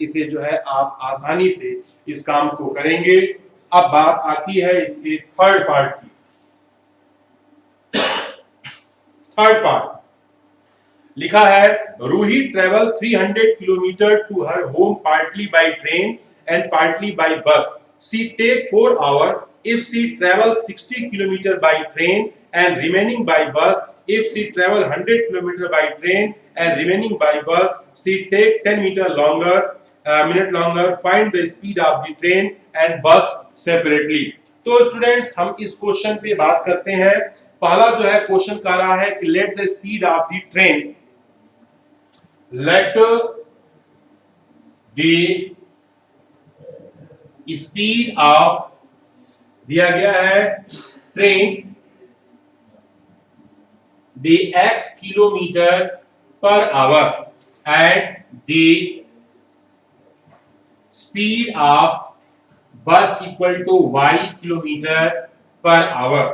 इसे जो है आप आसानी से इस काम को करेंगे। अब बात आती है इसके थर्ड पार्ट की। थर्ड पार्ट लिखा है Roohi travel 300 kilometre to her home partly by train and partly by bus. She take 4 hours if she travel 60 kilometer by train and remaining by bus. If she travel 100 kilometer by train and remaining by bus, she take 10 minute longer. Find the speed of the train and bus separately. तो students हम इस question पे बात करते हैं। पहला जो है क्वेश्चन कह रहा है कि let the speed of the train, let the speed of दिया गया है train the x kilometre per hour at the speed of bus equal to y kilometre per hour.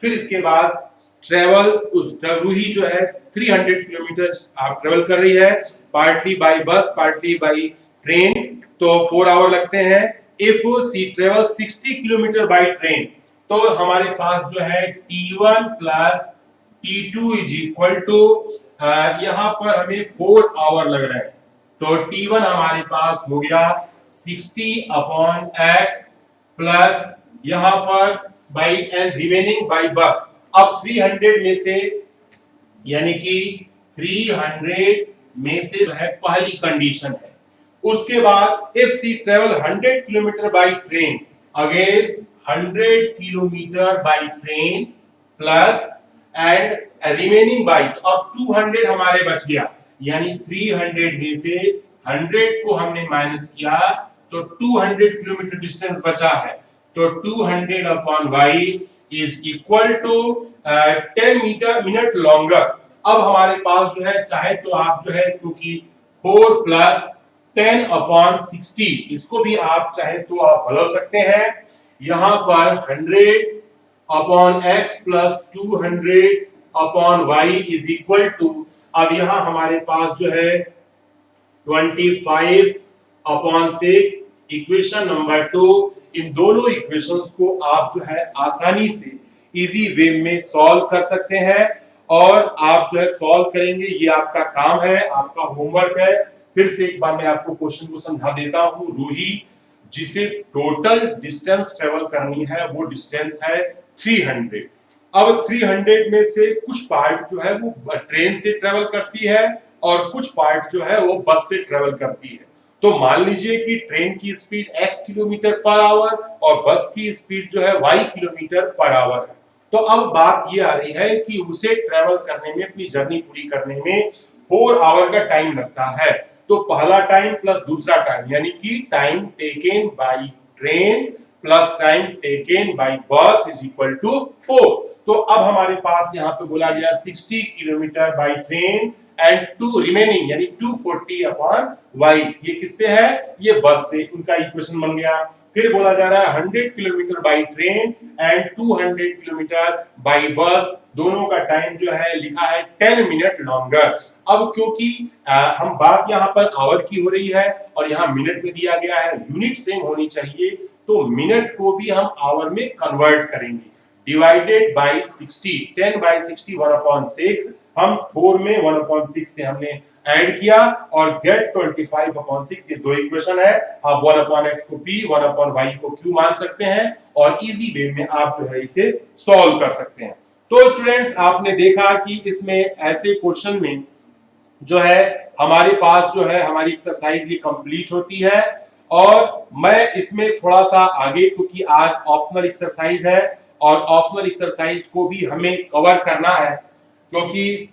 फिर इसके बाद ट्रेवल उस रूही जो है 300 किलोमीटर आप ट्रेवल कर रही है, partly by bus partly by train, तो 4 आवर लगते हैं। If she travel 60 kilometre by train, तो हमारे पास जो है T1 plus T2 is equal to, यहां पर हमें 4 आवर लग रहा है, तो T1 हमारे पास हो गया 60 अपॉन x प्लस यहां पर by and remaining by bus. अब 300 में से यानी कि 300 में से जो है पहली कंडीशन है। उसके बाद if she travel 100 kilometre by train, again 100 kilometre by train plus and remaining by, अब 200 हमारे बच गया, यानी 300 में से 100 को हमने माइनस किया तो 200 किलोमीटर डिस्टेंस बचा है, तो 200 upon y is equal to 10 minute longer. अब हमारे पास जो है चाहे तो आप जो है क्योंकि 4 प्लस 10 अपॉन 60 इसको भी आप चाहे तो आप बदल सकते हैं। यहां पर 100 upon x plus 200 upon y is equal to, अब यहां हमारे पास जो है 25 अपॉन 6, इक्वेशन नंबर 2। इन दोनों इक्वेशंस को आप जो है आसानी से इजी वे में सॉल्व कर सकते हैं, और आप जो है सॉल्व करेंगे, ये आपका काम है, आपका होमवर्क है। फिर से एक बार मैं आपको क्वेश्चन को समझा देता हूं। रूही जिसे टोटल डिस्टेंस ट्रेवल करनी है वो डिस्टेंस है 300। अब 300 में से कुछ पार्ट जो है वो ट्रेन से ट्रेवल करती है और कुछ पार्ट जो है वो बस से ट्रेवल करती है। तो मान लीजिए कि ट्रेन की speed x kilometre per our और बस की स्पीड जो है y किलोमीटर पर आवर है। तो अब बात ये आ रही है कि उसे ट्रेवल करने में, अपनी जर्नी पूरी करने में 4 आवर का टाइम लगता है। तो पहला टाइम प्लस दूसरा टाइम, यानी कि time taken by train plus time taken by बस इज इक्वल टू 4। तो अब हमारे पास यहाँ पे बोला गया 60 kilometre by train and 2 remaining यानी 240 अपॉन y, ये किससे है, ये बस से, उनका इक्वेशन बन गया। फिर बोला जा रहा है 100 kilometre by train and 200 kilometre bye बस, दोनों का टाइम जो है लिखा है 10 मिनट लॉन्गर। अब क्योंकि हम बात यहाँ पर आवर की हो रही है और यहाँ मिनट में दिया गया है, यूनिट सेम होनी चाहिए, तो मिनट को भी हम आवर में कन्वर्ट करेंगे। डिवाइडेड बाय 60, 10 बाय 60 1/6, हम 4 में 1/6 से हमने ऐड किया और गेट 25/6, ये दो इक्वेशन है। आप 1/x को p 1/y को q मान सकते हैं और इजी वे में आप जो है इसे सॉल्व कर सकते हैं। तो स्टूडेंट्स आपने देखा कि इसमें ऐसे क्वेश्चन में जो है हमारे पास जो है हमारी एक्सरसाइज ये कंप्लीट होती है, और मैं इसमें थोड़ा सा आगे, क्योंकि आज ऑप्शनल एक्सरसाइज है और ऑप्शनल एक्सरसाइज को भी हमें कवर करना है, क्योंकि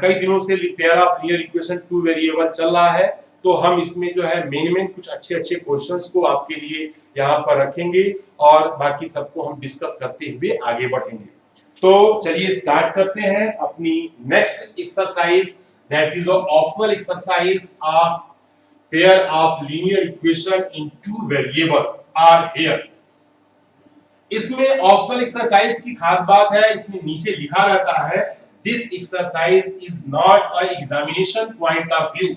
कई दिनों से pair of linear equation 2 variable चल रहा है, तो हम इसमें जो है मेन कुछ अच्छे क्वेश्चंस को आपके लिए यहाँ पर रखेंगे और बाकी सबको हम डिस्कस करते हुए आगे बढ़ेंगे। तो चलिए स्टार्ट करते हैं अपनी next exercise, that is optional exercise of pair of linear equation in 2 variable are here. इसमें ऑप्शनल एक्सरसाइज की खास बात है, इसमें नीचे लिखा रहता है This exercise is not an examination point of view.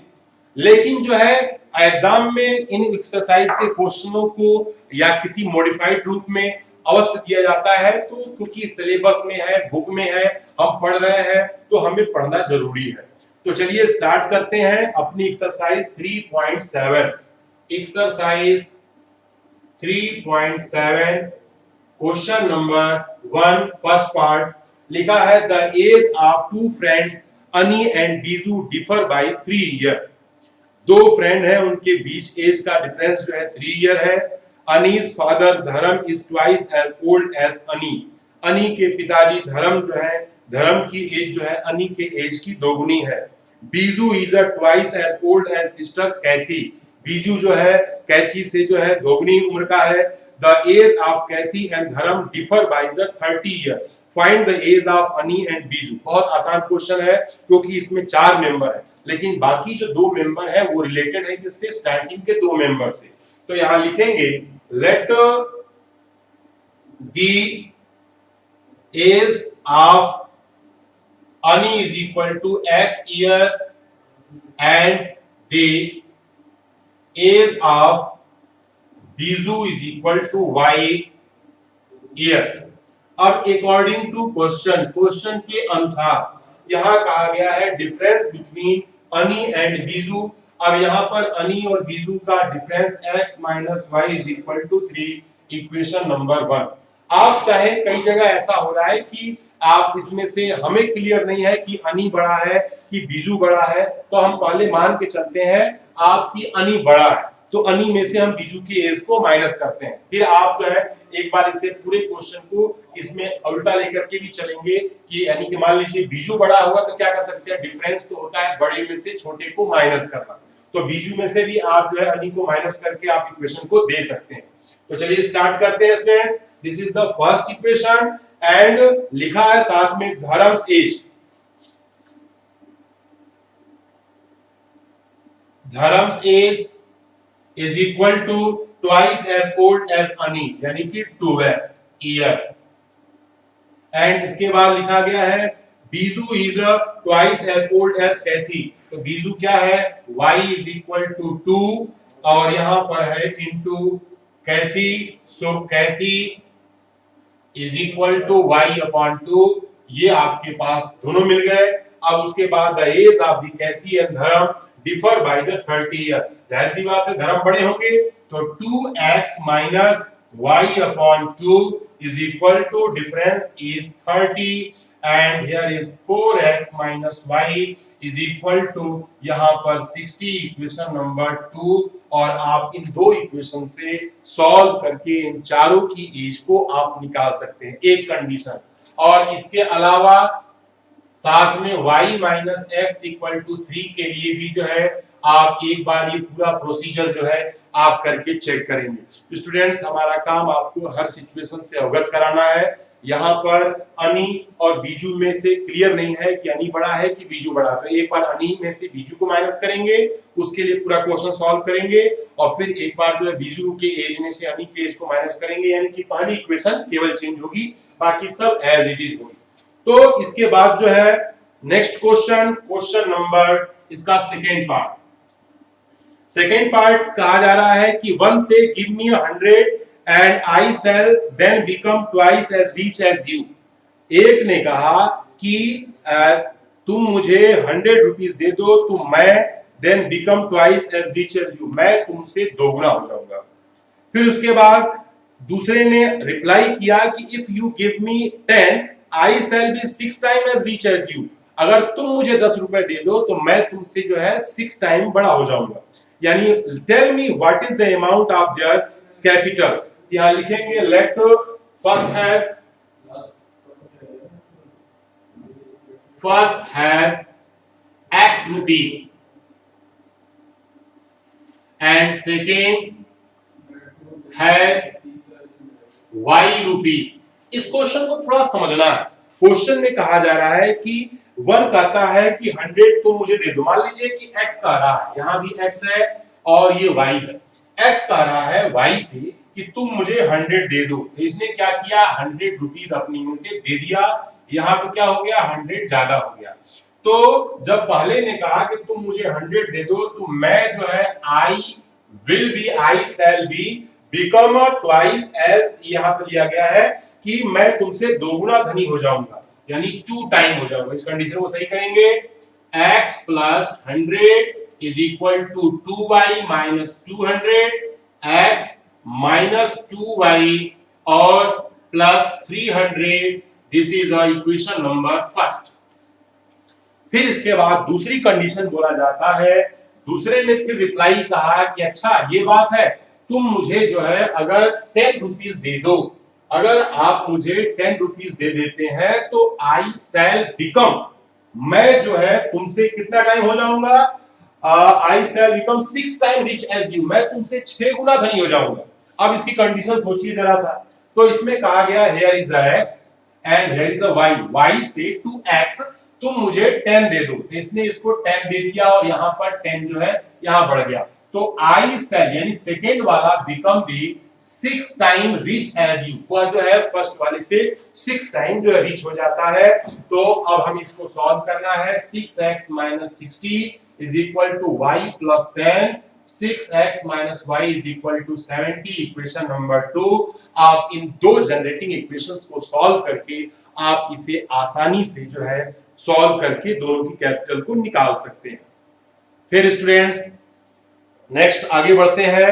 लेकिन जो है एग्जाम में इन एक्सरसाइज के क्वेश्चनों को या किसी मॉडिफाइड रूप में अवश्य दिया जाता है, तो क्योंकि सिलेबस में है, बुक में है, हम पढ़ रहे हैं तो हमें पढ़ना जरूरी है। तो चलिए स्टार्ट करते हैं अपनी exercise 3.7। Exercise 3.7 question number 1 first part लिखा है the age of two friends Ani and Biju differ by 3 year. दो फ्रेंड हैं, उनके बीच एज का डिफरेंस जो है 3 ईयर है। Ani's father Dharam is twice as old as Ani. Ani के पिताजी धर्म जो है, धर्म की एज जो है अनी के एज की दोगुनी है। Biju is twice as old as sister Cathy. Biju जो है कैथी से जो है दोगुनी उम्र का है। The age of Cathy and Dharam differ by the 30 year. Find the age of Ani and Biju. बहुत आसान क्वेश्चन है क्योंकि इसमें 4 मेंबर है, लेकिन बाकी जो 2 मेंबर है वो रिलेटेड है किससे? स्टार्टिंग के 2 मेंबर से। तो यहां लिखेंगे let the age of Ani is equal to x year and the age of Biju is equal to y years. अब अकॉर्डिंग टू क्वेश्चन, क्वेश्चन के अनुसार यहां कहा गया है difference between Ani and Biju. अब यहां पर अनी और बीजू का difference x minus y is equal to 3, equation number 1। आप चाहे कई जगह ऐसा हो रहा है कि आप इसमें से हमें क्लियर नहीं है कि अनी बड़ा है कि बीजू बड़ा है, तो हम पहले मान के चलते हैं आपकी अनी बड़ा है, तो अनी में से हम बीजू की एज को माइनस करते हैं। फिर आप जो है एक बार इसे पूरे क्वेश्चन को इसमें उल्टा लेकर के भी चलेंगे कि यानी कि मान लीजिए बीजू बड़ा होगा तो क्या कर सकते हैं? डिफरेंस तो होता है बड़े में से छोटे को माइनस करना, तो बीजू में से भी आप जो है अनी को माइनस करके आप इक्वेशन को दे सकते हैं। तो चलिए स्टार्ट करते हैं students. This is the first equation and लिखा है साथ में Dharam's age. Dharam's age is equal to twice as old as Ani, यानी कि 2x ईयर। एंड इसके बाद लिखा गया है Biju is twice as old as कैथी। तो बीजू क्या है? y is equal to 2 और यहां पर है into Kaithi, so Kaithi is equal to y upon 2। ये आपके पास दोनों मिल गए। अब उसके बाद the age of the Cathy and Dharam differ by the 30 year. जाहिर सी बात है धर्म बड़े होंगे, तो 2x minus y upon 2 is equal to difference is 30 and here is 4x minus y is equal to यहां पर 60, इक्वेशन नंबर 2। और आप इन दो इक्वेशन से सॉल्व करके इन चारों की एज को आप निकाल सकते हैं, एक कंडीशन। और इसके अलावा साथ में y minus x equal to 3 के लिए भी जो है आप एक बार ये पूरा प्रोसीजर जो है आप करके चेक करेंगे। स्टूडेंट्स, हमारा काम आपको हर सिचुएशन से अवगत कराना है। यहाँ पर अनी और बीजू में से क्लियर नहीं है कि अनी बड़ा है कि बीजू बड़ा, तो एक बार अनी में से बीजू को माइनस करेंगे, उसके लिए पूरा क्वेश्चन सॉल्व करेंगे और फिर एक बार जो है बीजू के एज में से अनी के एज को माइनस करेंगे, यानी कि पहली इक्वेशन केवल चेंज होगी, बाकी सब एज इट इज होगी। तो इसके बाद जो है नेक्स्ट क्वेश्चन, क्वेश्चन नंबर इसका सेकेंड पार्ट कहा जा रहा है कि 1 से give me 100 and I shall then become twice as rich as you. एक ने कहा कि तुम मुझे 100 रुपीज दे दो तो मैं then become twice as rich as you, मैं तुमसे दोगुना हो जाऊंगा। फिर उसके बाद दूसरे ने रिप्लाई किया कि if you give me 10 I shall be 6 time as rich as you. अगर तुम मुझे 10 रुपए दे दो तो मैं तुमसे जो है 6 टाइम बड़ा हो जाऊंगा। यानी tell me what is the amount of their capitals. यहां लिखेंगे let first have x rupees and second है y रुपीस। इस क्वेश्चन को थोड़ा समझना है। क्वेश्चन में कहा जा रहा है कि 1 कहता है कि 100 तो मुझे दे दो। मान लीजिए कि x कह रहा है, यहां भी x है और ये y है। x कह रहा है y से कि तुम मुझे 100 दे दो, तो इसने क्या किया 100 रुपीस अपनी में से दे दिया। यहां पे क्या हो गया 100 ज्यादा हो गया। तो जब पहले ने कहा कि तुम मुझे 100 दे दो, तो मैं जो है I shall be become twice as, यहां पर लिया गया है कि मैं तुमसे दोगुना धनी हो जाऊंगा, यानी 2 टाइम हो जाऊंगा। इस कंडीशन को सही करेंगे, x plus 100 is equal to 2y minus 200, x minus 2y और plus 300। This is equation number first. फिर इसके बाद दूसरी कंडीशन बोला जाता है, दूसरे ने फिर रिप्लाई कहा कि अच्छा ये बात है, तुम मुझे जो है अगर 10 रुपीज दे दो, अगर आप मुझे 10 रुपीज दे देते हैं तो आई शैल बिकम, मैं जो है तुमसे कितना टाइम हो जाऊंगा, I shall become 6 time rich as you, मैं तुमसे 6 गुना धनी हो जाऊंगा। अब इसकी कंडीशन सोचिए जरा सा, तो इसमें कहा गया here is a x and here is a y, y से टू x तुम मुझे 10 दे दो, तो इसने इसको 10 दे दिया और यहां पर 10 जो है यहां बढ़ गया, तो आई शैल यानी सेकेंड वाला become the 6 time rich as you, वह जो है फर्स्ट वाले से 6 टाइम जो है रिच हो जाता है। तो अब हम इसको सॉल्व करना है, 6x minus 60 is equal to y plus 10, 6x minus y is equal to 70, equation number 2। आप इन दो जनरेटिंग इक्वेशंस को सॉल्व करके आप इसे आसानी से जो है सॉल्व करके दोनों की कैपिटल को निकाल सकते हैं। फिर स्टूडेंट्स नेक्स्ट आगे बढ़ते हैं।